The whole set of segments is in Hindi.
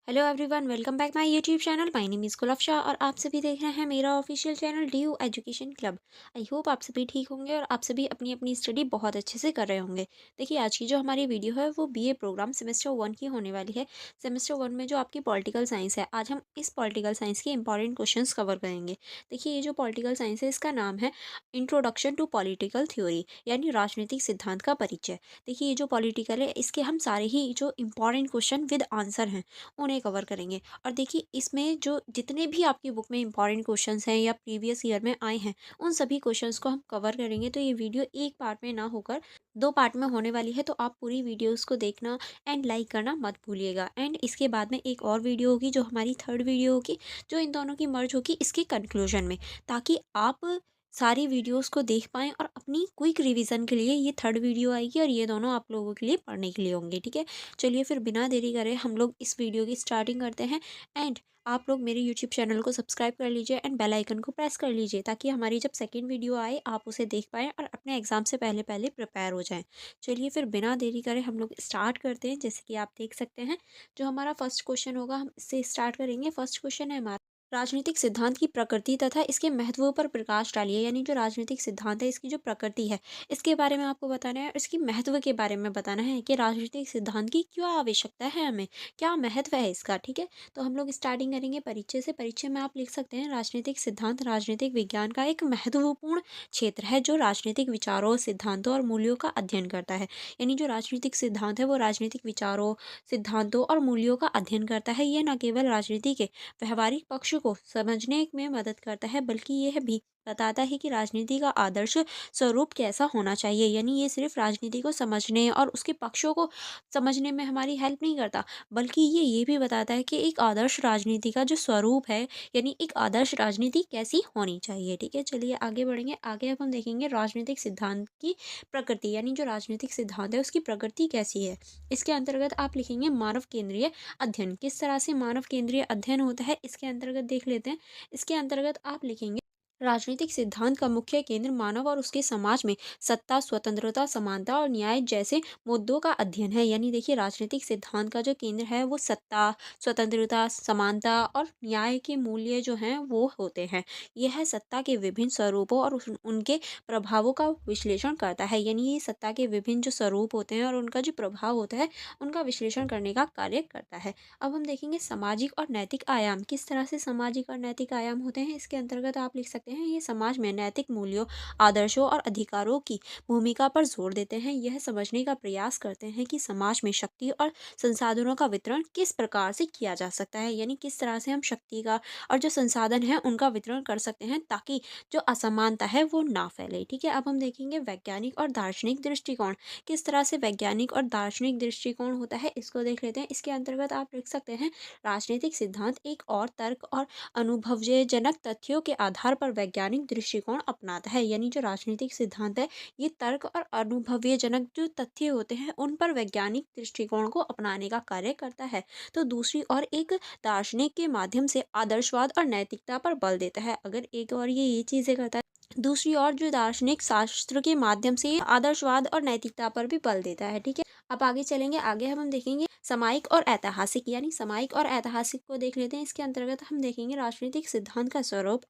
Hello everyone, welcome back my YouTube channel. My name is Gulfasha और आप सभी देख रहे हैं मेरा official channel D U education club. I hope आप सभी ठीक होंगे और आप सभी अपनी अपनी स्टडी बहुत अच्छे से कर रहे होंगे। देखिए, आज की जो हमारी वीडियो है वो बीए प्रोग्राम सेमेस्टर 1 की होने वाली है। सेमेस्टर 1 में जो आपकी पॉलिटिकल साइंस है, आज हम इस पॉलिटिकल साइंस के इंपॉर्टेंट क्वेश्चंस कवर करेंगे। देखिए, ये जो पॉलिटिकल साइंस है इसका नाम है इंट्रोडक्शन टू पॉलिटिकल थ्योरी, यानी राजनीतिक सिद्धांत का परिचय। देखिए, ये जो पॉलिटिकल है इसके हम सारे ही जो इंपॉर्टेंट क्वेश्चन विद आंसर हैं उन्हें कवर करेंगे। और देखिए, इसमें जो जितने भी आपकी बुक में इंपॉर्टेंट क्वेश्चंस हैं या प्रीवियस ईयर में आए हैं, उन सभी क्वेश्चंस को हम कवर करेंगे। तो ये वीडियो एक पार्ट में ना होकर दो पार्ट में होने वाली है, तो आप पूरी वीडियोस को देखना एंड लाइक करना मत भूलिएगा। एंड इसके बाद में एक और वीडियो होगी जो हमारी थर्ड वीडियो होगी, जो इन दोनों की मर्ज होगी इसके कंक्लूजन में, ताकि आप सारी वीडियोस को देख पाएँ और अपनी क्विक रिवीजन के लिए ये थर्ड वीडियो आएगी और ये दोनों आप लोगों के लिए पढ़ने के लिए होंगे। ठीक है, चलिए फिर बिना देरी करे हम लोग इस वीडियो की स्टार्टिंग करते हैं। एंड आप लोग मेरे यूट्यूब चैनल को सब्सक्राइब कर लीजिए एंड बेल आइकन को प्रेस कर लीजिए, ताकि हमारी जब सेकंड वीडियो आए आप उसे देख पाएँ और अपने एग्जाम से पहले पहले प्रिपेयर हो जाएं। चलिए फिर बिना देरी करे हम लोग स्टार्ट करते हैं। जैसे कि आप देख सकते हैं, जो हमारा फर्स्ट क्वेश्चन होगा हम इससे स्टार्ट करेंगे। फर्स्ट क्वेश्चन है हमारा, राजनीतिक सिद्धांत की प्रकृति तथा इसके महत्व पर प्रकाश डालिए। यानी जो राजनीतिक सिद्धांत है इसकी जो प्रकृति है इसके बारे में आपको बताना है और इसकी महत्व के बारे में बताना है कि राजनीतिक सिद्धांत की क्यों आवश्यकता है, हमें क्या महत्व है इसका। ठीक है, तो हम लोग स्टार्टिंग करेंगे परिचय से। परिचय में आप लिख सकते हैं, राजनीतिक सिद्धांत राजनीतिक विज्ञान का एक महत्वपूर्ण क्षेत्र है जो राजनीतिक विचारों, सिद्धांतों और मूल्यों का अध्ययन करता है। यानी जो राजनीतिक सिद्धांत है वो राजनीतिक विचारों, सिद्धांतों और मूल्यों का अध्ययन करता है। ये न केवल राजनीति के व्यवहारिक पक्ष को समझने में मदद करता है, बल्कि यह भी बताता है कि राजनीति का आदर्श स्वरूप कैसा होना चाहिए। यानी ये सिर्फ राजनीति को समझने और उसके पक्षों को समझने में हमारी हेल्प नहीं करता, बल्कि ये भी बताता है कि एक आदर्श राजनीति का जो स्वरूप है, यानी एक आदर्श राजनीति कैसी होनी चाहिए। ठीक है, चलिए आगे बढ़ेंगे। आगे अब हम देखेंगे राजनीतिक सिद्धांत की प्रकृति, यानी जो राजनीतिक सिद्धांत है उसकी प्रकृति कैसी है। इसके अंतर्गत आप लिखेंगे मानव केंद्रीय अध्ययन। किस तरह से मानव केंद्रीय अध्ययन होता है इसके अंतर्गत देख लेते हैं। इसके अंतर्गत आप लिखेंगे, राजनीतिक सिद्धांत का मुख्य केंद्र मानव और उसके समाज में सत्ता, स्वतंत्रता, समानता और न्याय जैसे मुद्दों का अध्ययन है। यानी देखिए, राजनीतिक सिद्धांत का जो केंद्र है वो सत्ता, स्वतंत्रता, समानता और न्याय के मूल्य जो हैं वो होते हैं। यह सत्ता के विभिन्न स्वरूपों और उनके प्रभावों का विश्लेषण करता है। यानी ये सत्ता के विभिन्न जो स्वरूप होते हैं और उनका जो प्रभाव होता है उनका विश्लेषण करने का कार्य करता है। अब हम देखेंगे सामाजिक और नैतिक आयाम। किस तरह से सामाजिक और नैतिक आयाम होते हैं इसके अंतर्गत आप लिख सकते हैं, ये समाज में नैतिक मूल्यों, आदर्शों और अधिकारों की भूमिका पर जोर देते हैं। यह समझने का प्रयास करते हैं कि समाज में शक्ति और संसाधनों का वितरण किस प्रकार से किया जा सकता है। यानी किस तरह से हम शक्ति का और जो संसाधन है उनका वितरण कर सकते हैं, ताकि जो असमानता है वो ना फैले। ठीक है, अब हम देखेंगे वैज्ञानिक और दार्शनिक दृष्टिकोण। किस तरह से वैज्ञानिक और दार्शनिक दृष्टिकोण होता है इसको देख लेते हैं। इसके अंतर्गत आप लिख सकते हैं, राजनीतिक सिद्धांत एक और तर्क और अनुभवजनक तथ्यों के आधार पर वैज्ञानिक दृष्टिकोण अपनाता है। यानी जो राजनीतिक सिद्धांत है ये तर्क और अनुभवजनक जो तथ्य होते हैं उन पर वैज्ञानिक दृष्टिकोण को अपनाने का कार्य करता है। तो दूसरी ओर एक दार्शनिक के माध्यम से आदर्शवाद और नैतिकता पर बल देता है। अगर एक और ये चीजें करता है, दूसरी ओर जो दार्शनिक शास्त्र के माध्यम से आदर्शवाद और नैतिकता पर भी बल देता है। ठीक है, अब आगे चलेंगे। आगे हम देखेंगे सामायिक और ऐतिहासिक। यानी सामायिक और ऐतिहासिक को देख लेते हैं। इसके अंतर्गत हम देखेंगे राजनीतिक सिद्धांत का स्वरूप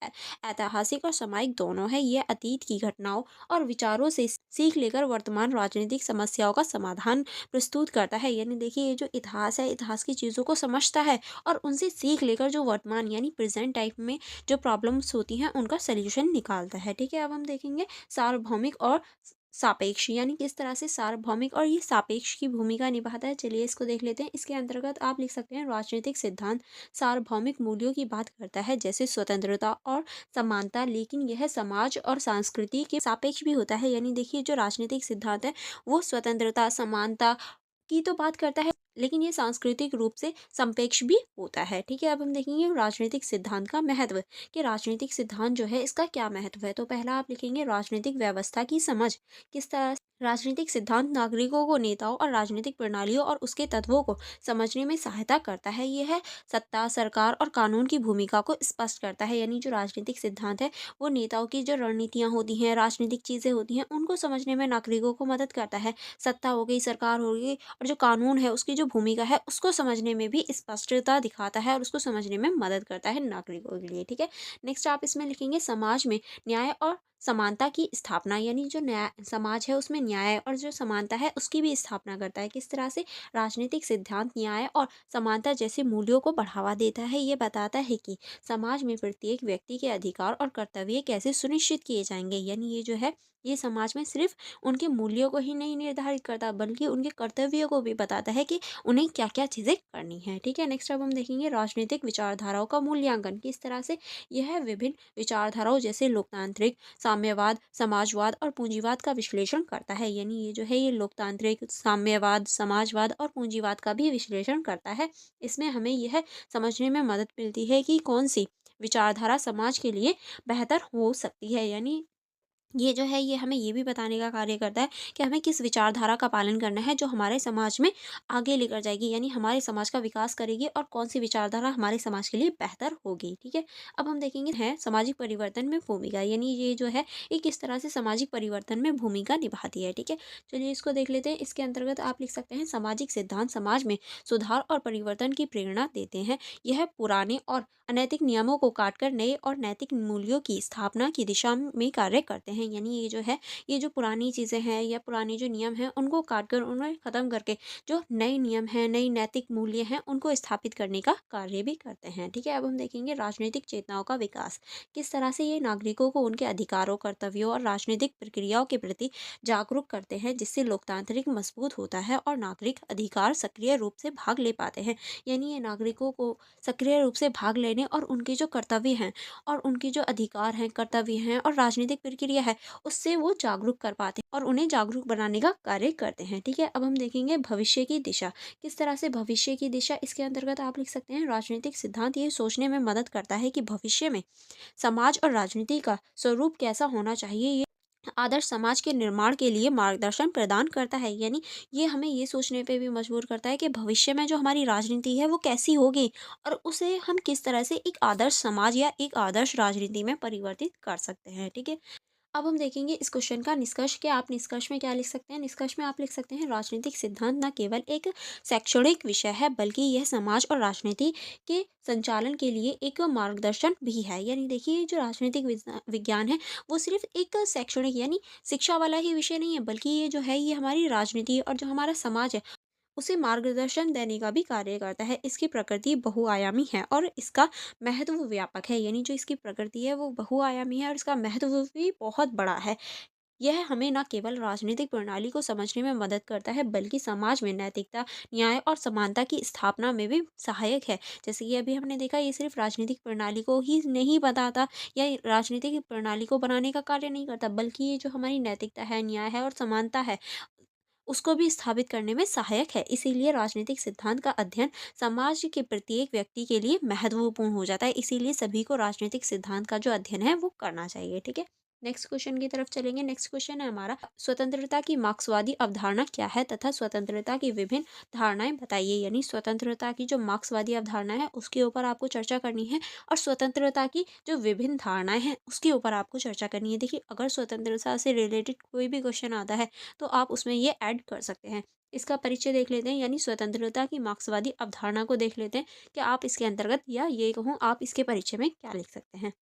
ऐतिहासिक और सामायिक दोनों है। यह अतीत की घटनाओं और विचारों से सीख लेकर वर्तमान राजनीतिक समस्याओं का समाधान प्रस्तुत करता है। यानी देखिए, ये जो इतिहास है, इतिहास की चीज़ों को समझता है और उनसे सीख लेकर जो वर्तमान यानी प्रेजेंट टाइप में जो प्रॉब्लम्स होती हैं उनका सोल्यूशन निकालता है। ठीक है, अब हम देखेंगे सार्वभौमिक और सापेक्ष। यानी किस तरह से सार्वभौमिक और ये सापेक्ष की भूमिका निभाता है, चलिए इसको देख लेते हैं। इसके अंतर्गत आप लिख सकते हैं, राजनीतिक सिद्धांत सार्वभौमिक मूल्यों की बात करता है, जैसे स्वतंत्रता और समानता, लेकिन यह समाज और संस्कृति के सापेक्ष भी होता है। यानी देखिए, जो राजनीतिक सिद्धांत है वो स्वतंत्रता, समानता की तो बात करता है, लेकिन ये सांस्कृतिक रूप से संपेक्ष भी होता है। ठीक है, अब हम देखेंगे राजनीतिक सिद्धांत का महत्व, कि राजनीतिक सिद्धांत जो है इसका क्या महत्व है। तो पहला आप लिखेंगे राजनीतिक व्यवस्था की समझ। किस तरह राजनीतिक सिद्धांत नागरिकों को नेताओं और राजनीतिक प्रणालियों और उसके तत्वों को समझने में सहायता करता है। यह सत्ता, सरकार और कानून की भूमिका को स्पष्ट करता है। यानी जो राजनीतिक सिद्धांत है वो नेताओं की जो रणनीतियाँ होती हैं, राजनीतिक चीज़ें होती हैं, उनको समझने में नागरिकों को मदद करता है। सत्ता हो गई, सरकार हो गई और जो कानून है उसकी जो जो भूमिका है उसको समझने में भी स्पष्टता दिखाता है और उसको समझने में मदद करता है नागरिकों के लिए। ठीक है, नेक्स्ट आप इसमें लिखेंगे समाज में न्याय और समानता की स्थापना, यानी जो न्याय समाज है उसमें न्याय और जो समानता है उसकी भी स्थापना करता है। किस तरह से? राजनीतिक सिद्धांत न्याय और समानता जैसे मूल्यों को बढ़ावा देता है। ये बताता है कि समाज में प्रत्येक व्यक्ति के अधिकार और कर्तव्य कैसे सुनिश्चित किए जाएंगे। यानी ये जो है ये समाज में सिर्फ उनके मूल्यों को ही नहीं निर्धारित करता बल्कि उनके कर्तव्यों को भी बताता है कि उन्हें क्या क्या चीज़ें करनी है। ठीक है, नेक्स्ट अब हम देखेंगे राजनीतिक विचारधाराओं का मूल्यांकन। किस तरह से? यह विभिन्न विचारधाराओं जैसे लोकतांत्रिक, साम्यवाद, समाजवाद और पूंजीवाद का विश्लेषण करता है। यानी ये जो है ये लोकतांत्रिक, साम्यवाद, समाजवाद और पूंजीवाद का भी विश्लेषण करता है। इसमें हमें यह समझने में मदद मिलती है कि कौन सी विचारधारा समाज के लिए बेहतर हो सकती है। यानी ये जो है ये हमें ये भी बताने का कार्य करता है कि हमें किस विचारधारा का पालन करना है जो हमारे समाज में आगे लेकर जाएगी, यानी हमारे समाज का विकास करेगी और कौन सी विचारधारा हमारे समाज के लिए बेहतर होगी। ठीक है, अब हम देखेंगे है सामाजिक परिवर्तन में भूमिका, यानी ये जो है ये किस तरह से सामाजिक परिवर्तन में भूमिका निभाती है। ठीक है, चलिए इसको देख लेते हैं। इसके अंतर्गत आप लिख सकते हैं सामाजिक सिद्धांत समाज में सुधार और परिवर्तन की प्रेरणा देते हैं। यह पुराने और अनैतिक नियमों को काटकर नए और नैतिक मूल्यों की स्थापना की दिशा में कार्य करते हैं। यानी ये जो है ये जो पुरानी चीज़ें हैं या पुराने जो नियम हैं उनको काटकर उन्हें ख़त्म करके जो नए नियम हैं, नई नैतिक मूल्य हैं उनको स्थापित करने का कार्य भी करते हैं। ठीक है, अब हम देखेंगे राजनीतिक चेतनाओं का विकास। किस तरह से ये नागरिकों को उनके अधिकारों, कर्तव्यों और राजनीतिक प्रक्रियाओं के प्रति जागरूक करते हैं, जिससे लोकतांत्रिक मजबूत होता है और नागरिक अधिकार सक्रिय रूप से भाग ले पाते हैं। यानी ये नागरिकों को सक्रिय रूप से भाग लेने और उनके जो कर्तव्य हैं और उनके जो अधिकार हैं, कर्तव्य हैं और राजनीतिक प्रक्रिया है उससे वो जागरूक कर पाते हैं और उन्हें जागरूक बनाने का कार्य करते हैं। ठीक है, अब हम देखेंगे भविष्य की दिशा। किस तरह से भविष्य की दिशा? इसके अंतर्गत आप लिख सकते हैं राजनीतिक सिद्धांत ये सोचने में मदद करता है कि भविष्य में समाज और राजनीति का स्वरूप कैसा होना चाहिए। ये आदर्श समाज के निर्माण के लिए मार्गदर्शन प्रदान करता है। यानी ये हमें ये सोचने पे भी मजबूर करता है कि भविष्य में जो हमारी राजनीति है वो कैसी होगी और उसे हम किस तरह से एक आदर्श समाज या एक आदर्श राजनीति में परिवर्तित कर सकते हैं। ठीक है, अब हम देखेंगे इस क्वेश्चन का निष्कर्ष। क्या आप निष्कर्ष में क्या लिख सकते हैं? निष्कर्ष में आप लिख सकते हैं राजनीतिक सिद्धांत न केवल एक शैक्षणिक विषय है बल्कि यह समाज और राजनीति के संचालन के लिए एक मार्गदर्शन भी है। यानी देखिए ये जो राजनीतिक विज्ञान है वो सिर्फ एक शैक्षणिक यानी शिक्षा वाला ही विषय नहीं है बल्कि ये जो है ये हमारी राजनीति और जो हमारा समाज है उसे मार्गदर्शन देने का भी कार्य करता है। इसकी प्रकृति बहुआयामी है और इसका महत्व व्यापक है। यानी जो इसकी प्रकृति है वो बहुआयामी है और इसका महत्व भी बहुत बड़ा है। यह हमें न केवल राजनीतिक प्रणाली को समझने में मदद करता है बल्कि समाज में नैतिकता, न्याय और समानता की स्थापना में भी सहायक है। जैसे कि अभी हमने देखा ये सिर्फ राजनीतिक प्रणाली को ही नहीं बताता या ये राजनीतिक प्रणाली को बनाने का कार्य नहीं करता बल्कि ये जो हमारी नैतिकता है, न्याय है और समानता है उसको भी स्थापित करने में सहायक है। इसीलिए राजनीतिक सिद्धांत का अध्ययन समाज के प्रत्येक व्यक्ति के लिए महत्वपूर्ण हो जाता है। इसीलिए सभी को राजनीतिक सिद्धांत का जो अध्ययन है वो करना चाहिए। ठीक है, नेक्स्ट क्वेश्चन की तरफ चलेंगे। नेक्स्ट क्वेश्चन है हमारा स्वतंत्रता की मार्क्सवादी अवधारणा क्या है तथा स्वतंत्रता की विभिन्न धारणाएं बताइए। यानी स्वतंत्रता की जो मार्क्सवादी अवधारणा है उसके ऊपर आपको चर्चा करनी है और स्वतंत्रता की जो विभिन्न धारणाएं हैं उसके ऊपर आपको चर्चा करनी है। देखिए अगर स्वतंत्रता से रिलेटेड कोई भी क्वेश्चन आता है तो आप उसमें ये ऐड कर सकते हैं। इसका परिचय देख लेते हैं, यानी स्वतंत्रता की मार्क्सवादी अवधारणा को देख लेते हैं कि आप इसके अंतर्गत या ये कहूँ आप इसके परिचय में क्या लिख सकते हैं।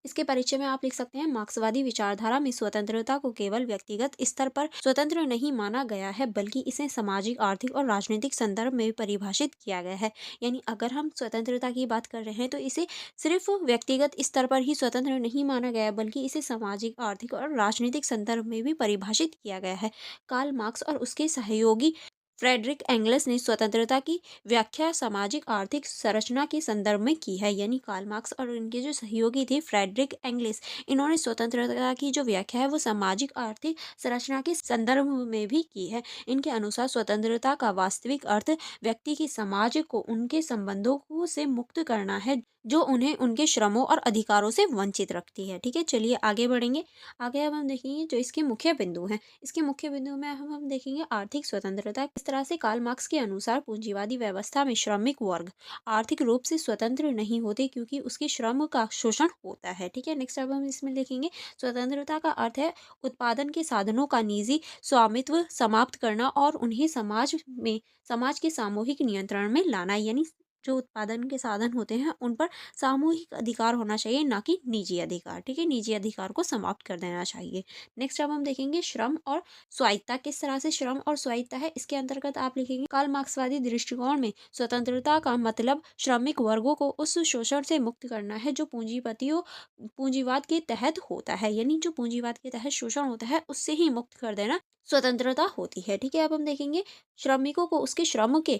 इसके परिचय में आप लिख सकते हैं मार्क्सवादी विचारधारा में स्वतंत्रता को केवल व्यक्तिगत स्तर पर स्वतंत्र नहीं माना गया है बल्कि इसे सामाजिक, आर्थिक और राजनीतिक संदर्भ में परिभाषित किया गया है। यानी अगर हम स्वतंत्रता की बात कर रहे हैं तो इसे सिर्फ व्यक्तिगत स्तर पर ही स्वतंत्र नहीं माना गया है बल्कि इसे सामाजिक, आर्थिक और राजनीतिक संदर्भ में भी परिभाषित किया गया है। कार्ल मार्क्स और उसके सहयोगी फ्रेडरिक एंगल्स ने स्वतंत्रता की व्याख्या सामाजिक आर्थिक संरचना के संदर्भ में की है। यानी कार्ल मार्क्स और उनके जो सहयोगी थे फ्रेडरिक एंगल्स, इन्होंने स्वतंत्रता की जो व्याख्या है वो सामाजिक आर्थिक संरचना के संदर्भ में भी की है। इनके अनुसार स्वतंत्रता का वास्तविक अर्थ व्यक्ति की समाज को उनके संबंधों को से मुक्त करना है जो उन्हें उनके श्रमों और अधिकारों से वंचित रखती है। ठीक है, चलिए आगे बढ़ेंगे। आगे अब हम देखेंगे जो इसके मुख्य बिंदु हैं। इसके मुख्य बिंदु में हम देखेंगे आर्थिक स्वतंत्रता। किस तरह से कार्ल मार्क्स के अनुसार पूंजीवादी व्यवस्था में श्रमिक वर्ग आर्थिक रूप से स्वतंत्र नहीं होते क्योंकि उसके श्रम का शोषण होता है। ठीक है, नेक्स्ट अब हम इसमें देखेंगे स्वतंत्रता का अर्थ है उत्पादन के साधनों का निजी स्वामित्व समाप्त करना और उन्हें समाज के सामूहिक नियंत्रण में लाना। यानी जो उत्पादन के साधन होते हैं उन पर सामूहिक अधिकार होना चाहिए, ना कि निजी अधिकार। ठीक है, निजी अधिकार को समाप्त कर देना चाहिए। नेक्स्ट अब हम देखेंगे श्रम और स्वायत्ता। किस तरह से श्रम और स्वायत्ता है, इसके अंतर्गत आप लिखेंगे कार्ल मार्क्सवादी दृष्टिकोण में स्वतंत्रता का मतलब श्रमिक वर्गों को उस शोषण से मुक्त करना है जो पूंजीवाद के तहत होता है। यानी जो पूंजीवाद के तहत शोषण होता है उससे ही मुक्त कर देना स्वतंत्रता होती है। ठीक है, अब हम देखेंगे श्रमिकों को उसके श्रम के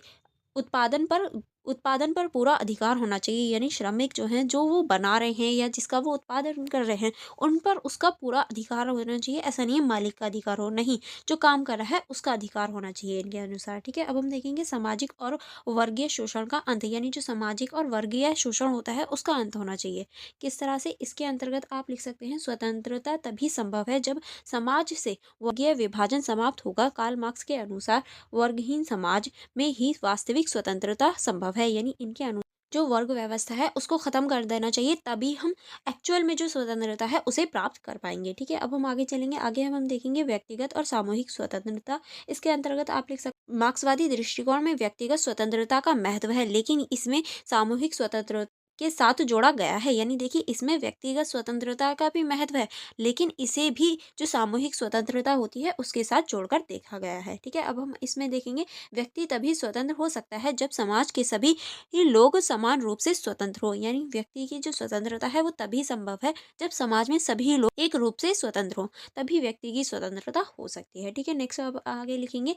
उत्पादन पर उत्पादन पर पूरा अधिकार होना चाहिए। यानी श्रमिक जो हैं, जो वो बना रहे हैं या जिसका वो उत्पादन कर रहे हैं, उन पर उसका पूरा अधिकार होना चाहिए। ऐसा नहीं है मालिक का अधिकार हो, नहीं, जो काम कर रहा है उसका अधिकार होना चाहिए इनके अनुसार। ठीक है, अब हम देखेंगे सामाजिक और वर्गीय शोषण का अंत। यानी जो सामाजिक और वर्गीय शोषण होता है उसका अंत होना चाहिए। किस तरह से, इसके अंतर्गत आप लिख सकते हैं स्वतंत्रता तभी संभव है जब समाज से वर्गीय विभाजन समाप्त होगा। कार्ल मार्क्स के अनुसार वर्गहीन समाज में ही वास्तविक स्वतंत्रता संभव है। यानी इनके जो वर्ग व्यवस्था है उसको खत्म कर देना चाहिए, तभी हम एक्चुअल में जो स्वतंत्रता है उसे प्राप्त कर पाएंगे। ठीक है, अब हम आगे चलेंगे। आगे हम देखेंगे व्यक्तिगत और सामूहिक स्वतंत्रता। इसके अंतर्गत आप लिख सकते मार्क्सवादी दृष्टिकोण में व्यक्तिगत स्वतंत्रता का महत्व है, लेकिन इसमें सामूहिक स्वतंत्रता के साथ जोड़ा गया है। यानी देखिए, इसमें व्यक्तिगत स्वतंत्रता का भी महत्व है, लेकिन इसे भी जो सामूहिक स्वतंत्रता होती है उसके साथ जोड़कर देखा गया है। ठीक है, अब हम इसमें देखेंगे व्यक्ति तभी स्वतंत्र हो सकता है जब समाज के सभी लोग समान रूप से स्वतंत्र हो। यानी व्यक्ति की जो स्वतंत्रता है वो तभी संभव है जब समाज में सभी लोग एक रूप से स्वतंत्र हो, तभी व्यक्ति की स्वतंत्रता हो सकती है। ठीक है, नेक्स्ट अब आगे लिखेंगे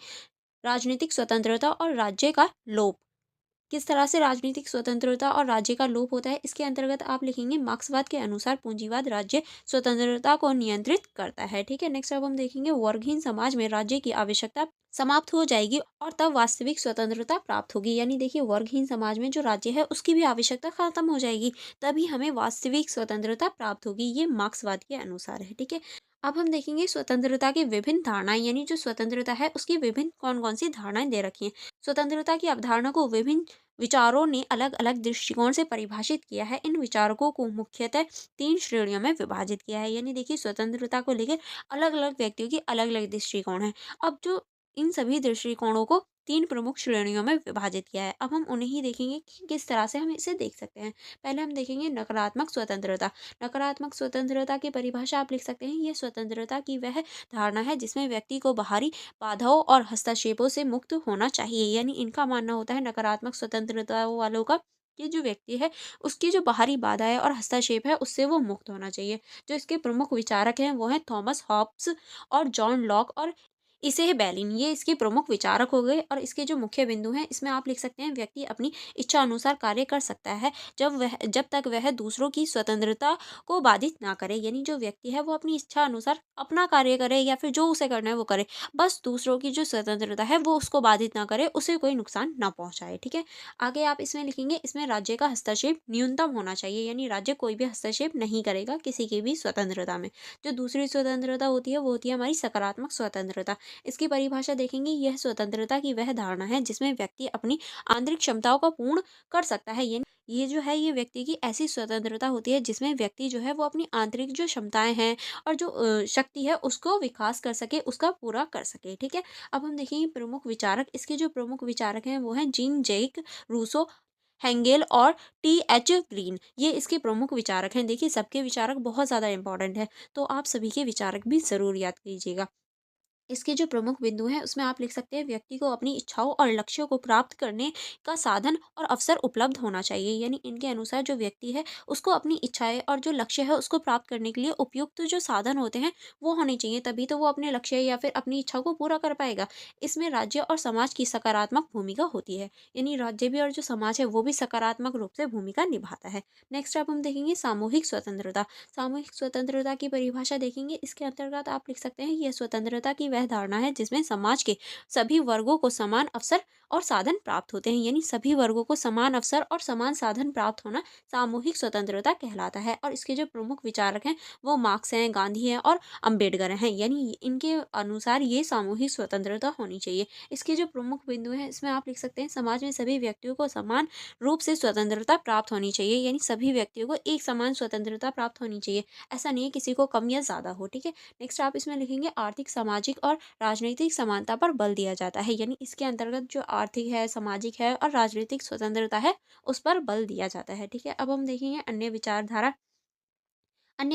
राजनीतिक स्वतंत्रता और राज्य का लोप। किस तरह से राजनीतिक स्वतंत्रता और राज्य का लोप होता है, इसके अंतर्गत आप लिखेंगे मार्क्सवाद के अनुसार पूंजीवाद राज्य स्वतंत्रता को नियंत्रित करता है। ठीक है, नेक्स्ट अब हम देखेंगे वर्गहीन समाज में राज्य की आवश्यकता समाप्त हो जाएगी और तब वास्तविक स्वतंत्रता प्राप्त होगी। यानी देखिए, वर्गहीन समाज में जो राज्य है उसकी भी आवश्यकता खत्म हो जाएगी, तभी हमें वास्तविक स्वतंत्रता प्राप्त होगी। ये मार्क्सवाद के अनुसार है। ठीक है, अब हम देखेंगे स्वतंत्रता की विभिन्न धारणाएं। यानी जो स्वतंत्रता है उसकी विभिन्न कौन कौन सी धारणाएं दे रखी हैं। स्वतंत्रता की अवधारणा को विभिन्न विचारों ने अलग अलग दृष्टिकोण से परिभाषित किया है। इन विचारकों को मुख्यतः 3 श्रेणियों में विभाजित किया है। यानी देखिए, स्वतंत्रता को लेकर अलग अलग व्यक्तियों की अलग अलग दृष्टिकोण है। अब जो इन सभी दृष्टिकोणों को 3 प्रमुख श्रेणियों में विभाजित किया है, अब हम उन्हें ही देखेंगे कि किस तरह से हम इसे देख सकते हैं। पहले हम देखेंगे नकारात्मक स्वतंत्रता। नकारात्मक स्वतंत्रता की परिभाषा आप लिख सकते हैं, यह स्वतंत्रता की वह धारणा है जिसमें व्यक्ति को बाहरी बाधाओं और हस्तक्षेपों से मुक्त होना चाहिए। यानी इनका मानना होता है नकारात्मक स्वतंत्रता वालों का कि जो व्यक्ति है उसकी जो बाहरी बाधाएं और हस्तक्षेप है उससे वो मुक्त होना चाहिए। जो इसके प्रमुख विचारक हैं वो हैं थॉमस हॉब्स और जॉन लॉक और इसे बेलिन। ये इसके प्रमुख विचारक हो गए। और इसके जो मुख्य बिंदु हैं इसमें आप लिख सकते हैं व्यक्ति अपनी इच्छा अनुसार कार्य कर सकता है जब तक वह दूसरों की स्वतंत्रता को बाधित ना करे। यानी जो व्यक्ति है वो अपनी इच्छा अनुसार अपना कार्य करे या फिर जो उसे करना है वो करे, बस दूसरों की जो स्वतंत्रता है वो उसको बाधित ना करे, उसे कोई नुकसान ना पहुंचाए। ठीक है, आगे आप इसमें लिखेंगे इसमें राज्य का हस्तक्षेप न्यूनतम होना चाहिए। यानी राज्य कोई भी हस्तक्षेप नहीं करेगा किसी की भी स्वतंत्रता में। जो दूसरी स्वतंत्रता होती है वो होती है हमारी सकारात्मक स्वतंत्रता। इसकी परिभाषा देखेंगे, यह स्वतंत्रता की वह धारणा है जिसमें व्यक्ति अपनी आंतरिक क्षमताओं का पूर्ण कर सकता है। ये जो है ये व्यक्ति की ऐसी स्वतंत्रता होती है जिसमें व्यक्ति जो है वो अपनी आंतरिक जो क्षमताएं हैं और जो शक्ति है उसको विकास कर सके, उसका पूरा कर सके। ठीक है, अब हम देखेंगे प्रमुख विचारक। इसके जो प्रमुख विचारक हैं वो हैं जीन जैक रूसो, हेंगेल और T.H. ग्रीन। ये इसके प्रमुख विचारक हैं। देखिए, सबके विचारक बहुत ज़्यादा इंपॉर्टेंट है, तो आप सभी के विचारक भी ज़रूर याद कीजिएगा। इसके जो प्रमुख बिंदु हैं उसमें आप लिख सकते हैं व्यक्ति को अपनी इच्छाओं और लक्ष्यों को प्राप्त करने का साधन और अवसर उपलब्ध होना चाहिए। यानी इनके अनुसार जो व्यक्ति है उसको अपनी इच्छाएं और जो लक्ष्य है उसको प्राप्त करने के लिए उपयुक्त जो साधन होते हैं वो होने चाहिए, तभी तो वो अपने लक्ष्य या फिर अपनी इच्छा को पूरा कर पाएगा। इसमें राज्य और समाज की सकारात्मक भूमिका होती है। यानी राज्य भी और जो समाज है वो भी सकारात्मक रूप से भूमिका निभाता है। नेक्स्ट अब हम देखेंगे सामूहिक स्वतंत्रता। सामूहिक स्वतंत्रता की परिभाषा देखेंगे, इसके अंतर्गत आप लिख सकते हैं यह स्वतंत्रता की वह धारणा है जिसमें समाज के सभी वर्गों को समान अवसर और साधन प्राप्त होते हैं, यानी सभी वर्गों को समान अवसर और समान साधन प्राप्त होना सामूहिक स्वतंत्रता कहलाता है। और इसके जो प्रमुख विचारक हैं वो मार्क्स हैं, गांधी हैं और अम्बेडकर हैं, यानी इनके अनुसार ये सामूहिक स्वतंत्रता होनी चाहिए। इसके जो प्रमुख बिंदु हैं इसमें आप लिख सकते हैं, समाज में सभी व्यक्तियों को समान रूप से स्वतंत्रता प्राप्त होनी चाहिए, यानी सभी व्यक्तियों को एक समान स्वतंत्रता प्राप्त होनी चाहिए। ऐसा नहीं है किसी को कम या ज़्यादा हो, ठीक है। नेक्स्ट आप इसमें लिखेंगे आर्थिक, सामाजिक और राजनीतिक समानता पर बल दिया जाता है, यानी इसके अंतर्गत जो आर्थिक है, सामाजिक है और राजनीतिक स्वतंत्रता है उस पर बल दिया जाता है, ठीक है। अब हम देखेंगे अन्य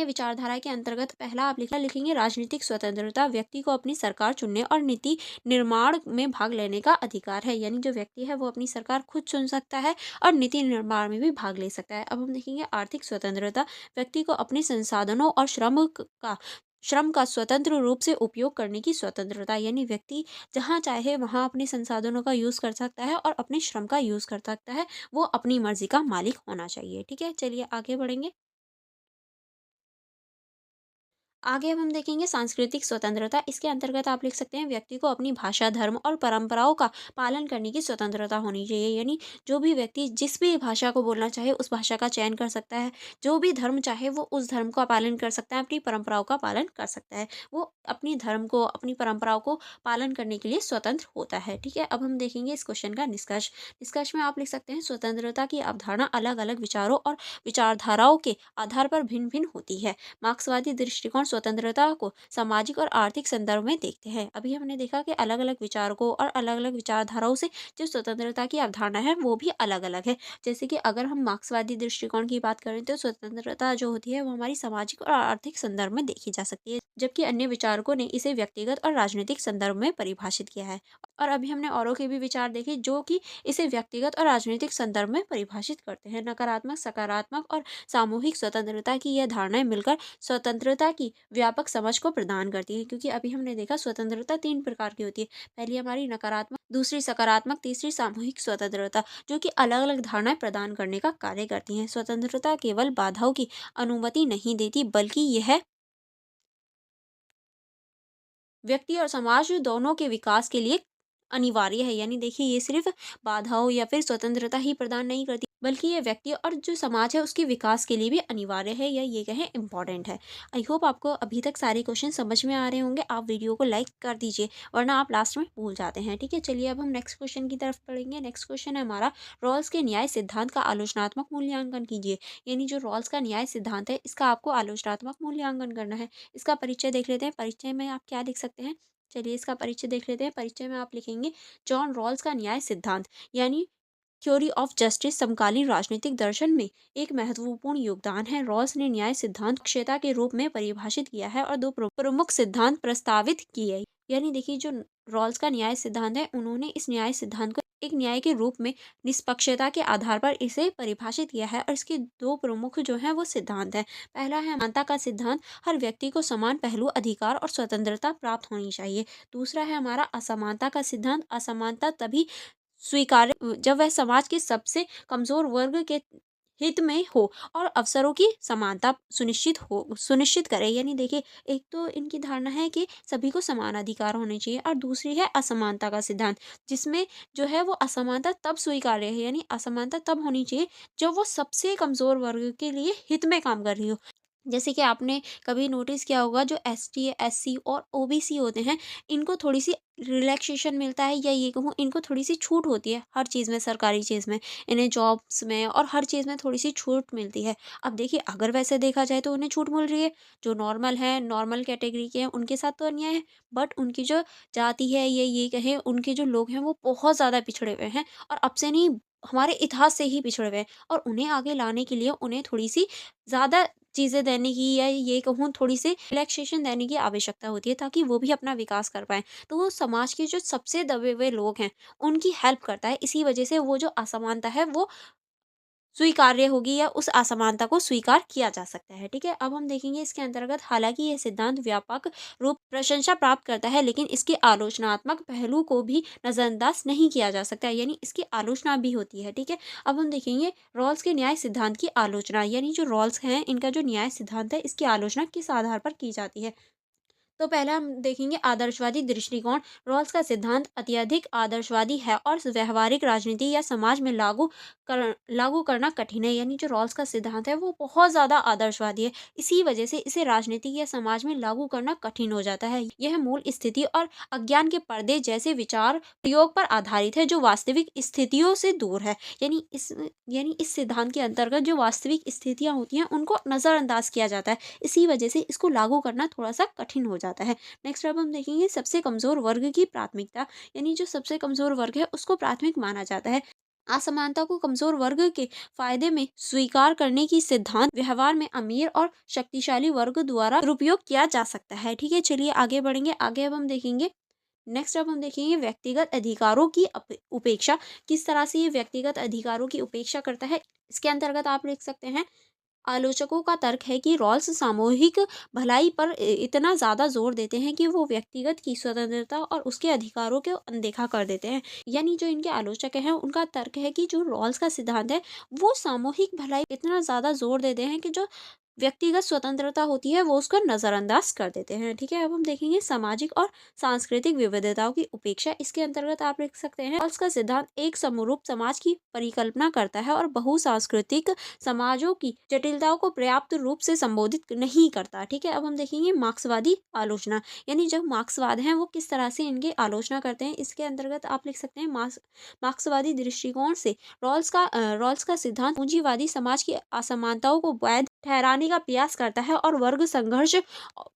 विचारधारा के अंतर्गत पहला आप लिखेंगे राजनीतिक स्वतंत्रता, व्यक्ति को अपनी सरकार चुनने और नीति निर्माण में भाग लेने का अधिकार है, यानी जो व्यक्ति है वो अपनी सरकार खुद चुन सकता है और नीति निर्माण में भी भाग ले सकता है। अब हम देखेंगे आर्थिक स्वतंत्रता, व्यक्ति को अपने संसाधनों और श्रम का स्वतंत्र रूप से उपयोग करने की स्वतंत्रता, यानी व्यक्ति जहाँ चाहे वहाँ अपने संसाधनों का यूज़ कर सकता है और अपने श्रम का यूज़ कर सकता है, वो अपनी मर्जी का मालिक होना चाहिए, ठीक है। चलिए आगे बढ़ेंगे। आगे अब हम देखेंगे सांस्कृतिक स्वतंत्रता। इसके अंतर्गत आप लिख सकते हैं व्यक्ति को अपनी भाषा, धर्म और परंपराओं का पालन करने की स्वतंत्रता होनी चाहिए, यानी जो भी व्यक्ति जिस भी भाषा को बोलना चाहे उस भाषा का चयन कर सकता है, जो भी धर्म चाहे वो उस धर्म का पालन कर सकता है, अपनी परंपराओं का पालन कर सकता है, वो अपनी धर्म को, अपनी परंपराओं को पालन करने के लिए स्वतंत्र होता है, ठीक है। अब हम देखेंगे इस क्वेश्चन का निष्कर्ष। निष्कर्ष में आप लिख सकते हैं स्वतंत्रता की अवधारणा अलग अलग विचारों और विचारधाराओं के आधार पर भिन्न भिन्न होती है। मार्क्सवादी दृष्टिकोण स्वतंत्रता को सामाजिक और आर्थिक संदर्भ में देखते हैं। अभी हमने देखा कि अलग अलग विचारकों और अलग अलग विचारधाराओं से जो स्वतंत्रता की अवधारणा है वो भी अलग अलग है। जैसे कि अगर हम मार्क्सवादी दृष्टिकोण की बात करें तो स्वतंत्रता जो होती है वो हमारी सामाजिक और आर्थिक संदर्भ में देखी जा सकती है, जबकि अन्य विचारकों ने इसे व्यक्तिगत और राजनीतिक संदर्भ में परिभाषित किया है। और अभी हमने औरों के भी विचार देखे जो कि इसे व्यक्तिगत और राजनीतिक संदर्भ में परिभाषित करते हैं। नकारात्मक, सकारात्मक और सामूहिक स्वतंत्रता की यह धारणाएं मिलकर स्वतंत्रता की व्यापक समझ को प्रदान करती है, क्योंकि अभी हमने देखा स्वतंत्रता तीन प्रकार की होती है। पहली हमारी नकारात्मक, दूसरी सकारात्मक, तीसरी सामूहिक स्वतंत्रता, जो कि अलग अलग धारणाएं प्रदान करने का कार्य करती हैं। स्वतंत्रता केवल बाधाओं की अनुमति नहीं देती, बल्कि यह व्यक्ति और समाज दोनों के विकास के लिए अनिवार्य है, यानी देखिए ये सिर्फ बाधाओं या फिर स्वतंत्रता ही प्रदान नहीं करती, बल्कि ये व्यक्ति और जो समाज है उसके विकास के लिए भी अनिवार्य है, या ये कहें इम्पॉर्टेंट है। आई होप आपको अभी तक सारे क्वेश्चन समझ में आ रहे होंगे। आप वीडियो को लाइक कर दीजिए, वरना आप लास्ट में भूल जाते हैं, ठीक है। चलिए अब हम नेक्स्ट क्वेश्चन की तरफ पढ़ेंगे। नेक्स्ट क्वेश्चन है हमारा, रॉल्स के न्याय सिद्धांत का आलोचनात्मक मूल्यांकन कीजिए, यानी जो रॉल्स का न्याय सिद्धांत है इसका आपको आलोचनात्मक मूल्यांकन करना है। इसका परिचय देख लेते हैं। परिचय में आप क्या लिख सकते हैं, चलिए इसका परिचय देख लेते हैं। परिचय में आप लिखेंगे जॉन रॉल्स का न्याय सिद्धांत, यानी थ्योरी ऑफ जस्टिस समकालीन राजनीतिक दर्शन में एक महत्वपूर्ण योगदान है। रॉल्स ने न्याय सिद्धांत क्षमता के रूप में परिभाषित किया है और दो प्रमुख सिद्धांत प्रस्तावित किए, यानी देखिए जो रॉल्स का न्याय सिद्धांत है उन्होंने इस न्याय सिद्धांत को एक न्याय के रूप में निष्पक्षता के आधार पर इसे परिभाषित किया है, और इसके दो प्रमुख जो हैं वो सिद्धांत हैं। पहला है समानता का सिद्धांत, हर व्यक्ति को समान पहलू, अधिकार और स्वतंत्रता प्राप्त होनी चाहिए। दूसरा है हमारा असमानता का सिद्धांत, असमानता तभी स्वीकार्य जब वह समाज के सबसे कमजोर वर्ग के हित में हो और अवसरों की समानता सुनिश्चित करे, यानी देखिए एक तो इनकी धारणा है कि सभी को समान अधिकार होने चाहिए, और दूसरी है असमानता का सिद्धांत, जिसमें जो है वो असमानता तब स्वीकार्य है, यानी असमानता तब होनी चाहिए जब वो सबसे कमजोर वर्ग के लिए हित में काम कर रही हो। जैसे कि आपने कभी नोटिस किया होगा जो एसटी, एससी और ओबीसी होते हैं, इनको थोड़ी-सी रिलैक्सेशन मिलता है, या ये कहूँ इनको थोड़ी-सी छूट होती है हर चीज़ में, सरकारी चीज़ में। इन्हें जॉब्स में और हर चीज़ में थोड़ी-सी छूट मिलती है। अब देखिए अगर वैसे देखा जाए तो उन्हें छूट मिल रही है, जो नॉर्मल हैं, नॉर्मल कैटेगरी के हैं, उनके साथ तो अन्याय है। बट उनकी जो जाति है, या ये कहें उनके जो लोग हैं वो बहुत ज़्यादा पिछड़े हुए हैं, और अब से नहीं, हमारे इतिहास से ही पिछड़े हुए हैं, और उन्हें आगे लाने के लिए उन्हें थोड़ी-सी ज़्यादा चीज़ें देने की, या ये कहूँ थोड़ी-सी रिलैक्सेशन देने की आवश्यकता होती है, ताकि वो भी अपना विकास कर पाएँ। तो वो समाज के जो सबसे दबे हुए लोग हैं, उनकी हेल्प करता है। इसी वजह से वो जो असमानता है वो स्वीकार्य होगी, या उस असमानता को स्वीकार किया जा सकता है, ठीक है। अब हम देखेंगे इसके अंतर्गत, हालांकि यह सिद्धांत व्यापक रूप प्रशंसा प्राप्त करता है, लेकिन इसके आलोचनात्मक पहलू को भी नजरअंदाज नहीं किया जा सकता, यानी इसकी आलोचना भी होती है, ठीक है। अब हम देखेंगे रॉल्स के न्याय सिद्धांत की आलोचना, यानी जो रॉल्स हैं इनका जो न्याय सिद्धांत है इसकी आलोचना किस आधार पर की जाती है। तो पहला हम देखेंगे आदर्शवादी दृष्टिकोण। रॉल्स का सिद्धांत अत्यधिक आदर्शवादी है और व्यवहारिक राजनीति या समाज में लागू करना कठिन है। यानी जो रॉल्स का सिद्धांत है वो बहुत ज़्यादा आदर्शवादी है। इसी वजह से इसे राजनीति या समाज में लागू करना कठिन हो जाता है। यह मूल स्थिति और अज्ञान के पर्दे जैसे विचार प्रयोग पर आधारित है जो वास्तविक स्थितियों से दूर है। यानी इस सिद्धांत के अंतर्गत जो वास्तविक स्थितियाँ होती हैं उनको नज़रअंदाज किया जाता है। इसी वजह से इसको लागू करना थोड़ा-सा कठिन हो जाता है। नेक्स्ट अब हम देखेंगे सबसे कमज़ोर वर्ग की प्राथमिकता। यानी जो सबसे कमज़ोर वर्ग है उसको प्राथमिक माना जाता है। असमानता को कमज़ोर वर्ग के फ़ायदे में स्वीकार करने की सिद्धांत व्यवहार में अमीर और शक्तिशाली वर्ग द्वारा दुरुपयोग किया जा सकता है। ठीक है, चलिए आगे बढ़ेंगे। आगे अब हम देखेंगे नेक्स्ट अब हम देखेंगे व्यक्तिगत अधिकारों की उपेक्षा। किस तरह से ये व्यक्तिगत अधिकारों की उपेक्षा करता है, इसके अंतर्गत आप लिख सकते हैं। आलोचकों का तर्क है कि रॉल्स सामूहिक भलाई पर इतना ज़्यादा जोर देते हैं कि वो व्यक्तिगत की स्वतंत्रता और उसके अधिकारों को अनदेखा कर देते हैं। यानी जो इनके आलोचक हैं उनका तर्क है कि जो रॉल्स का सिद्धांत है वो सामूहिक भलाई पर इतना ज़्यादा जोर देते हैं कि जो व्यक्तिगत स्वतंत्रता होती है वो उसको नज़रअंदाज कर देते हैं। ठीक है, अब हम देखेंगे सामाजिक और सांस्कृतिक विविधताओं की उपेक्षा। इसके अंतर्गत आप लिख सकते हैं रॉल्स का सिद्धांत एक समरूप समाज की परिकल्पना करता है और बहुसांस्कृतिक समाजों की जटिलताओं को पर्याप्त रूप से संबोधित नहीं करता। ठीक है, अब हम देखेंगे मार्क्सवादी आलोचना। यानी जो मार्क्सवाद हैं वो किस तरह से इनके आलोचना करते हैं, इसके अंतर्गत आप लिख सकते हैं मार्क्सवादी दृष्टिकोण से रॉल्स का सिद्धांत पूंजीवादी समाज की असमानताओं को वैध ठहराने का प्रयास करता है और वर्ग संघर्ष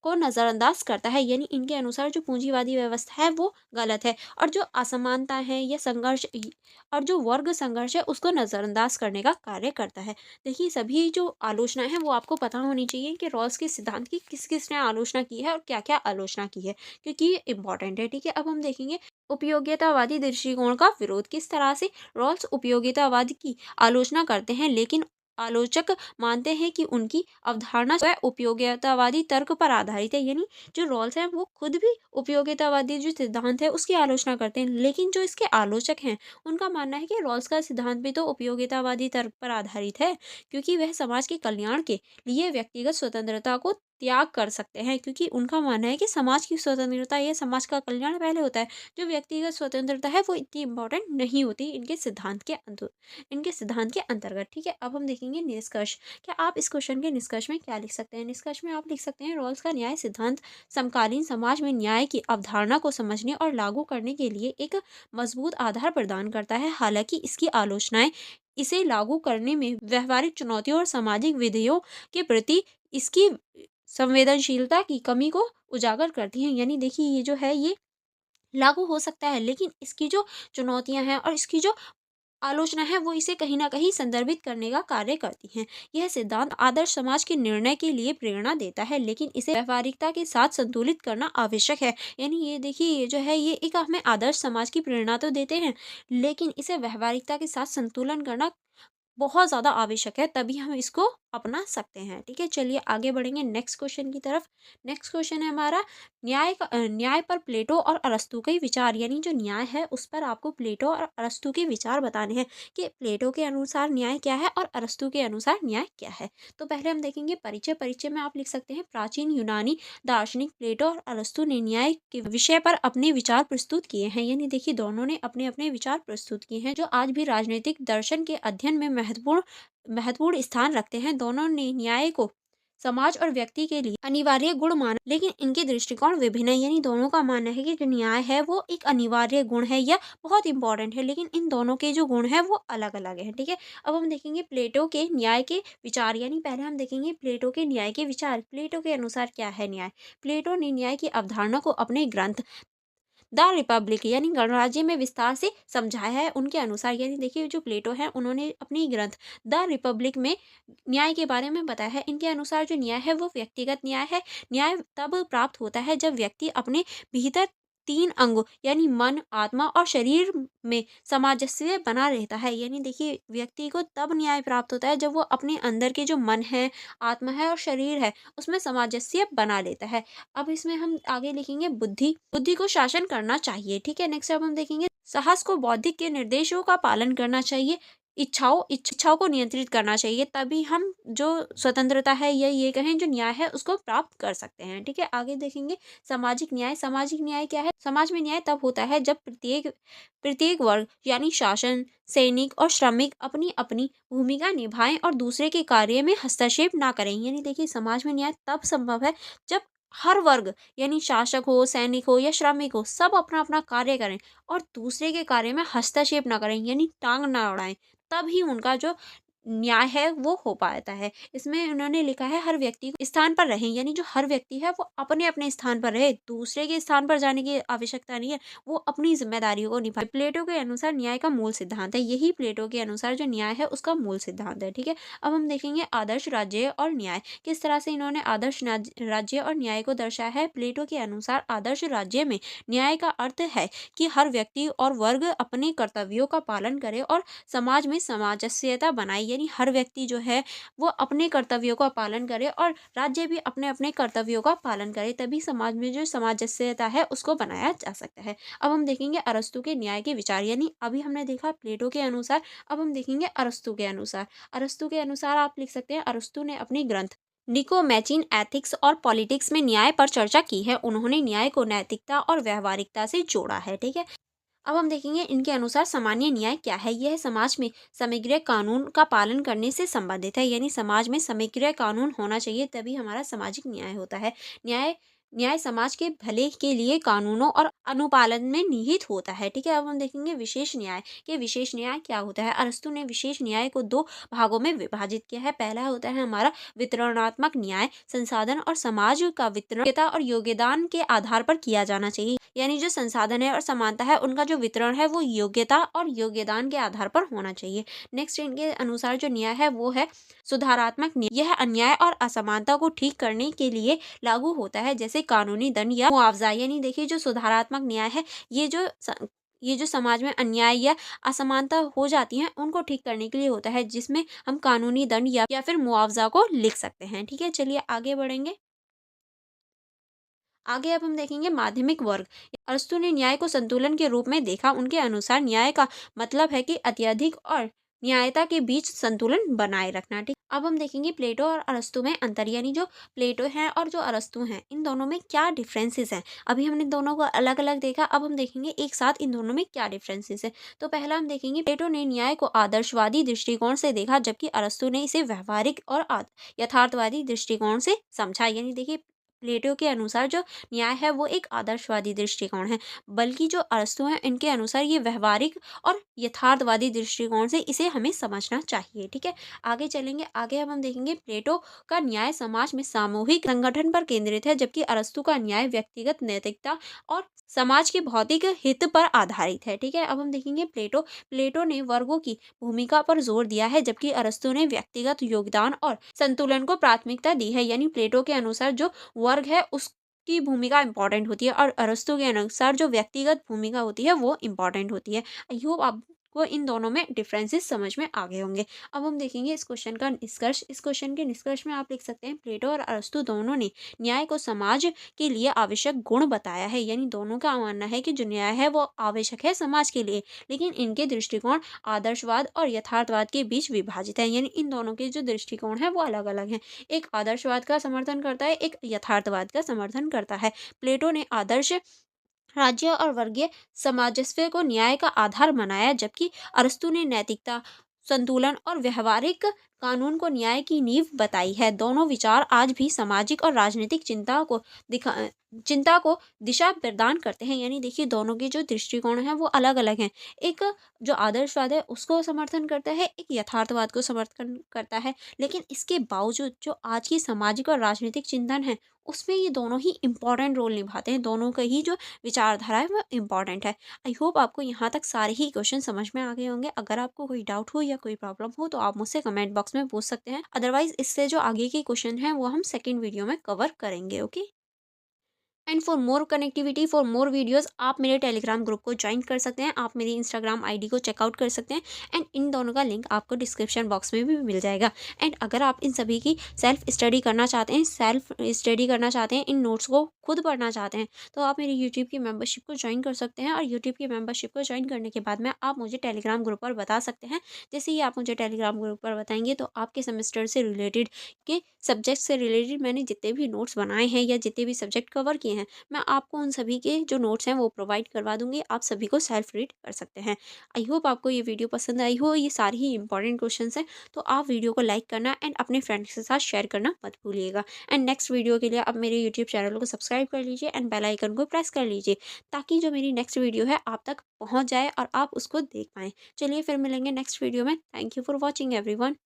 को नज़रअंदाज करता है। यानी इनके अनुसार जो पूंजीवादी व्यवस्था है वो गलत है और जो असमानता है या संघर्ष और जो वर्ग संघर्ष है उसको नज़रअंदाज करने का कार्य करता है। देखिए सभी जो आलोचना है वो आपको पता होनी चाहिए कि रॉल्स के सिद्धांत की किस किस ने आलोचना की है और क्या क्या आलोचना की है, क्योंकि ये इंपॉर्टेंट है। ठीक है, अब हम देखेंगे उपयोगितावादी दृष्टिकोण का विरोध। किस तरह से रॉल्स उपयोगितावाद की आलोचना करते हैं, लेकिन आलोचक मानते हैं कि उनकी अवधारणा स्वयं उपयोगितावादी तर्क पर आधारित है। यानी जो रॉल्स हैं वो खुद भी उपयोगितावादी जो सिद्धांत है उसकी आलोचना करते हैं, लेकिन जो इसके आलोचक हैं उनका मानना है कि रॉल्स का सिद्धांत भी तो उपयोगितावादी तर्क पर आधारित है, क्योंकि वह समाज के कल्याण के लिए व्यक्तिगत स्वतंत्रता को त्याग कर सकते हैं। क्योंकि उनका मानना है कि समाज की स्वतंत्रता या समाज का कल्याण पहले होता है, जो व्यक्तिगत स्वतंत्रता है वो इतनी इंपॉर्टेंट नहीं होती इनके सिद्धांत के अंतर्गत। ठीक है, अब हम देखेंगे निष्कर्ष। क्या आप इस क्वेश्चन के निष्कर्ष में क्या लिख सकते हैं? निष्कर्ष में आप लिख सकते हैं रॉल्स का न्याय सिद्धांत समकालीन समाज में न्याय की अवधारणा को समझने और लागू करने के लिए एक मजबूत आधार प्रदान करता है। हालांकि इसकी आलोचनाएं इसे लागू करने में व्यवहारिक चुनौतियों और सामाजिक विधियों के प्रति इसकी संवेदनशीलता की कमी को उजागर करती हैं। यानी देखिए ये जो है ये लागू हो सकता है, लेकिन इसकी जो चुनौतियां हैं और इसकी जो आलोचना है वो इसे कहीं न कहीं संदर्भित करने का कार्य करती हैं। यह सिद्धांत आदर्श समाज के निर्णय के लिए प्रेरणा देता है, लेकिन इसे व्यावहारिकता के साथ संतुलित करना आवश्यक है। यानी ये देखिए ये जो है ये एक हमें आदर्श समाज की प्रेरणा तो देते हैं, लेकिन इसे व्यावहारिकता के साथ संतुलन करना बहुत ज़्यादा आवश्यक है, तभी हम इसको अपना सकते हैं। ठीक है, चलिए आगे बढ़ेंगे नेक्स्ट क्वेश्चन की तरफ। नेक्स्ट क्वेश्चन है हमारा न्याय पर प्लेटो और अरस्तू के विचार। यानी जो न्याय है उस पर आपको प्लेटो और अरस्तू के विचार बताने हैं कि प्लेटो के अनुसार न्याय क्या है और अरस्तू के अनुसार न्याय क्या है। तो पहले हम देखेंगे परिचय। परिचय में आप लिख सकते हैं प्राचीन यूनानी दार्शनिक प्लेटो और अरस्तू ने न्याय के विषय पर अपने विचार प्रस्तुत किए हैं। यानी देखिए दोनों ने अपने अपने विचार प्रस्तुत किए हैं जो आज भी राजनीतिक दर्शन के अध्ययन में महत्वपूर्ण स्थान रखते हैं। दोनों ने न्याय को समाज और व्यक्ति के लिए अनिवार्य गुण माना, लेकिन इनके दृष्टिकोण विभिन्न है। यानी दोनों का मानना है कि जो न्याय है वो एक अनिवार्य गुण है या बहुत इंपॉर्टेंट है, लेकिन इन दोनों के जो गुण है वो अलग अलग है। ठीक है, अब हम देखेंगे प्लेटो के न्याय के विचार। यानी पहले हम देखेंगे प्लेटो के न्याय के विचार। प्लेटो के अनुसार क्या है न्याय। प्लेटो ने न्याय की अवधारणा को अपने ग्रंथ द रिपब्लिक यानी गणराज्य में विस्तार से समझाया है। उनके अनुसार यानी देखिए जो प्लेटो है उन्होंने अपनी ग्रंथ द रिपब्लिक में न्याय के बारे में बताया है। इनके अनुसार जो न्याय है वो व्यक्तिगत न्याय है। न्याय तब प्राप्त होता है जब व्यक्ति अपने भीतर तीन अंगों यानी मन, आत्मा और शरीर में सामंजस्य बना रहता है। यानी देखिए व्यक्ति को तब न्याय प्राप्त होता है जब वो अपने अंदर के जो मन है, आत्मा है और शरीर है उसमें सामंजस्य बना लेता है। अब इसमें हम आगे लिखेंगे बुद्धि। बुद्धि को शासन करना चाहिए। ठीक है, नेक्स्ट अब हम देखेंगे साहस को बौद्धिक के निर्देशों का पालन करना चाहिए। इच्छाओं को नियंत्रित करना चाहिए, तभी हम जो स्वतंत्रता है या ये कहें जो न्याय है उसको प्राप्त कर सकते हैं। ठीक है, आगे देखेंगे सामाजिक न्याय। सामाजिक न्याय क्या है? समाज में न्याय तब होता है जब प्रत्येक प्रत्येक वर्ग यानी शासन, सैनिक और श्रमिक अपनी अपनी भूमिका निभाएं और दूसरे के कार्य में हस्तक्षेप ना करें। यानी देखिए समाज में न्याय तब संभव है जब हर वर्ग यानी शासक हो, सैनिक हो या श्रमिक हो, सब अपना अपना कार्य करें और दूसरे के कार्य में हस्तक्षेप ना करें यानी टांग ना अड़ाएं। तब ही उनका जो न्याय है वो हो पाता है। इसमें उन्होंने लिखा है हर व्यक्ति को स्थान पर रहे, यानी जो हर व्यक्ति है वो अपने अपने स्थान पर रहे, दूसरे के स्थान पर जाने की आवश्यकता नहीं है, वो अपनी जिम्मेदारियों को निभाए। प्लेटो के अनुसार न्याय का मूल सिद्धांत है, यही प्लेटो के अनुसार जो न्याय है उसका मूल सिद्धांत है। ठीक है, अब हम देखेंगे आदर्श राज्य और न्याय। किस तरह से इन्होंने आदर्श राज्य और न्याय को दर्शाया है। प्लेटो के अनुसार आदर्श राज्य में न्याय का अर्थ है कि हर व्यक्ति और वर्ग अपने कर्तव्यों का पालन करे और समाज में सामंजस्यता बनाए, यानी हर व्यक्ति जो है वो अपने कर्तव्यों का पालन करे और राज्य भी अपने अपने कर्तव्यों का पालन करे, तभी समाज में जो सामंजस्यता है उसको बनाया जा सकता है। अब हम देखेंगे अरस्तु के न्याय के विचार, यानी अभी हमने देखा प्लेटो के अनुसार, अब हम देखेंगे अरस्तु के अनुसार। अरस्तु के अनुसार आप लिख सकते हैं, अरस्तु ने अपनी ग्रंथ निकोमैचीन एथिक्स और पॉलिटिक्स में न्याय पर चर्चा की है। उन्होंने न्याय को नैतिकता और व्यवहारिकता से जोड़ा है। ठीक है, अब हम देखेंगे इनके अनुसार सामान्य न्याय क्या है। यह समाज में समग्र कानून का पालन करने से संबंधित है, यानी समाज में समग्र कानून होना चाहिए तभी हमारा सामाजिक न्याय होता है। न्याय न्याय समाज के भले के लिए कानूनों और अनुपालन में निहित होता है। ठीक है, अब हम देखेंगे विशेष न्याय। कि विशेष न्याय क्या होता है। अरस्तु ने विशेष न्याय को दो भागों में विभाजित किया है। पहला होता है हमारा वितरणात्मक न्याय, संसाधन और समाज का वितरण योग्यता और योगदान के आधार पर किया जाना चाहिए, यानी जो संसाधन है और समानता है उनका जो वितरण है वो योग्यता और योगदान के आधार पर होना चाहिए। नेक्स्ट इनके अनुसार जो न्याय है वो है सुधारात्मक न्याय। यह अन्याय और असमानता को ठीक करने के लिए लागू होता है, जैसे कानूनी दंड या मुआवजा। यानी देखिए जो सुधारात्मक न्याय है ये जो समाज में अन्याय या असमानता हो जाती है उनको ठीक करने के लिए होता है, जिसमें हम कानूनी दंड या फिर मुआवजा को लिख सकते हैं। ठीक है, चलिए आगे बढ़ेंगे। आगे अब हम देखेंगे माध्यमिक वर्ग। अरस्तु ने न्याय को संतुलन के रूप में देखा। उनके अनुसार न्याय का मतलब है कि अत्यधिक और न्यायता के बीच संतुलन बनाए रखना। ठीक, अब हम देखेंगे प्लेटो और अरस्तु में अंतर, यानी जो प्लेटो है और जो अरस्तु हैं इन दोनों में क्या डिफरेंसेस हैं। अभी हमने दोनों को अलग अलग देखा, अब हम देखेंगे एक साथ इन दोनों में क्या डिफरेंसेस है। तो पहला हम देखेंगे प्लेटो ने न्याय को आदर्शवादी दृष्टिकोण से देखा, जबकि अरस्तु ने इसे व्यवहारिक और यथार्थवादी दृष्टिकोण से समझा। यानी देखिए प्लेटो के अनुसार जो न्याय है वो एक आदर्शवादी दृष्टिकोण है, बल्कि जो अरस्तु है इनके अनुसार ये व्यवहारिक और यथार्थवादी दृष्टिकोण से इसे हमें समझना चाहिए। ठीक है, आगे चलेंगे। आगे अब हम देखेंगे प्लेटो का न्याय समाज में सामूहिक संगठन पर केंद्रित है, जबकि अरस्तु का न्याय व्यक्तिगत नैतिकता और समाज के भौतिक हित पर आधारित है। ठीक है, अब हम देखेंगे प्लेटो ने वर्गों की भूमिका पर जोर दिया है, जबकि अरस्तु ने व्यक्तिगत योगदान और संतुलन को प्राथमिकता दी है। यानी प्लेटो के अनुसार जो वर्ग है उसकी भूमिका इंपॉर्टेंट होती है और अरस्तु के अनुसार जो व्यक्तिगत भूमिका होती है वो इंपॉर्टेंट होती है। आई होप आपको इन दोनों में डिफरेंसेस समझ में आ गए होंगे। अब हम देखेंगे इस क्वेश्चन का निष्कर्ष। इस क्वेश्चन के निष्कर्ष में आप लिख सकते हैं प्लेटो और अरस्तु दोनों ने न्याय को समाज के लिए आवश्यक गुण बताया है, यानी दोनों का मानना है कि जो न्याय है वो आवश्यक है समाज के लिए, लेकिन इनके दृष्टिकोण आदर्शवाद और यथार्थवाद के बीच विभाजित है। यानी इन दोनों के जो दृष्टिकोण है वो अलग अलग हैं। एक आदर्शवाद का समर्थन करता है, एक यथार्थवाद का समर्थन करता है। प्लेटो ने आदर्श राज्य और वर्गीय सामंजस्य को न्याय का आधार बनाया, जबकि अरस्तु ने नैतिकता, संतुलन और व्यवहारिक कानून को न्याय की नींव बताई है। दोनों विचार आज भी सामाजिक और राजनीतिक चिंता को दिशा प्रदान करते हैं। यानी देखिए दोनों के जो दृष्टिकोण हैं वो अलग अलग हैं। एक जो आदर्शवाद है उसको समर्थन करता है, एक यथार्थवाद को समर्थन करता है, लेकिन इसके बावजूद जो आज की सामाजिक और राजनीतिक चिंतन है उसमें ये दोनों ही इम्पॉर्टेंट रोल निभाते हैं। दोनों का ही जो विचारधारा है वो इम्पॉर्टेंट है। आई होप आपको यहाँ तक सारे ही क्वेश्चन समझ में आ गए होंगे। अगर आपको कोई डाउट हो या कोई प्रॉब्लम हो तो आप मुझसे कमेंट बॉक्स में पूछ सकते हैं। अदरवाइज इससे जो आगे के क्वेश्चन हैं वो हम सेकंड वीडियो में कवर करेंगे। Okay, and for more connectivity for more videos आप मेरे टेलीग्राम ग्रुप को ज्वाइन कर सकते हैं। आप मेरी इंस्टाग्राम आईडी को चेकआउट कर सकते हैं एंड इन दोनों का लिंक आपको डिस्क्रिप्शन बॉक्स में भी मिल जाएगा। एंड अगर आप इन सभी की सेल्फ स्टडी करना चाहते हैं इन नोट्स को खुद पढ़ना चाहते हैं तो आप मेरी यूट्यूब की मेंबरशिप को ज्वाइन कर सकते हैं, और यूट्यूब की मेंबरशिप को ज्वाइन करने के बाद में आप मुझे टेलीग्राम ग्रुप पर बता सकते हैं। जैसे ही आप मुझे टेलीग्राम ग्रुप पर बताएंगे तो आपके सेमेस्टर से रिलेटेड के सब्जेक्ट से रिलेटेड मैंने जितने भी नोट्स बनाए हैं या जितने भी सब्जेक्ट कवर किए हैं, मैं आपको उन सभी के जो नोट्स हैं वो प्रोवाइड करवा दूंगी। आप सभी को सेल्फ रीड कर सकते हैं। आई होप आपको ये वीडियो पसंद आई हो, ये सारी ही इंपॉर्टेंट क्वेश्चंस हैं। तो आप वीडियो को लाइक करना एंड अपने फ्रेंड्स के साथ शेयर करना मत भूलिएगा। एंड नेक्स्ट वीडियो के लिए आप मेरे यूट्यूब चैनल को सब्सक्राइब कर लीजिए एंड बेल आइकन को प्रेस कर लीजिए, ताकि जो मेरी नेक्स्ट वीडियो है आप तक पहुंच जाए और आप उसको देख पाएँ। चलिए फिर मिलेंगे नेक्स्ट वीडियो में। Thank you for watching everyone.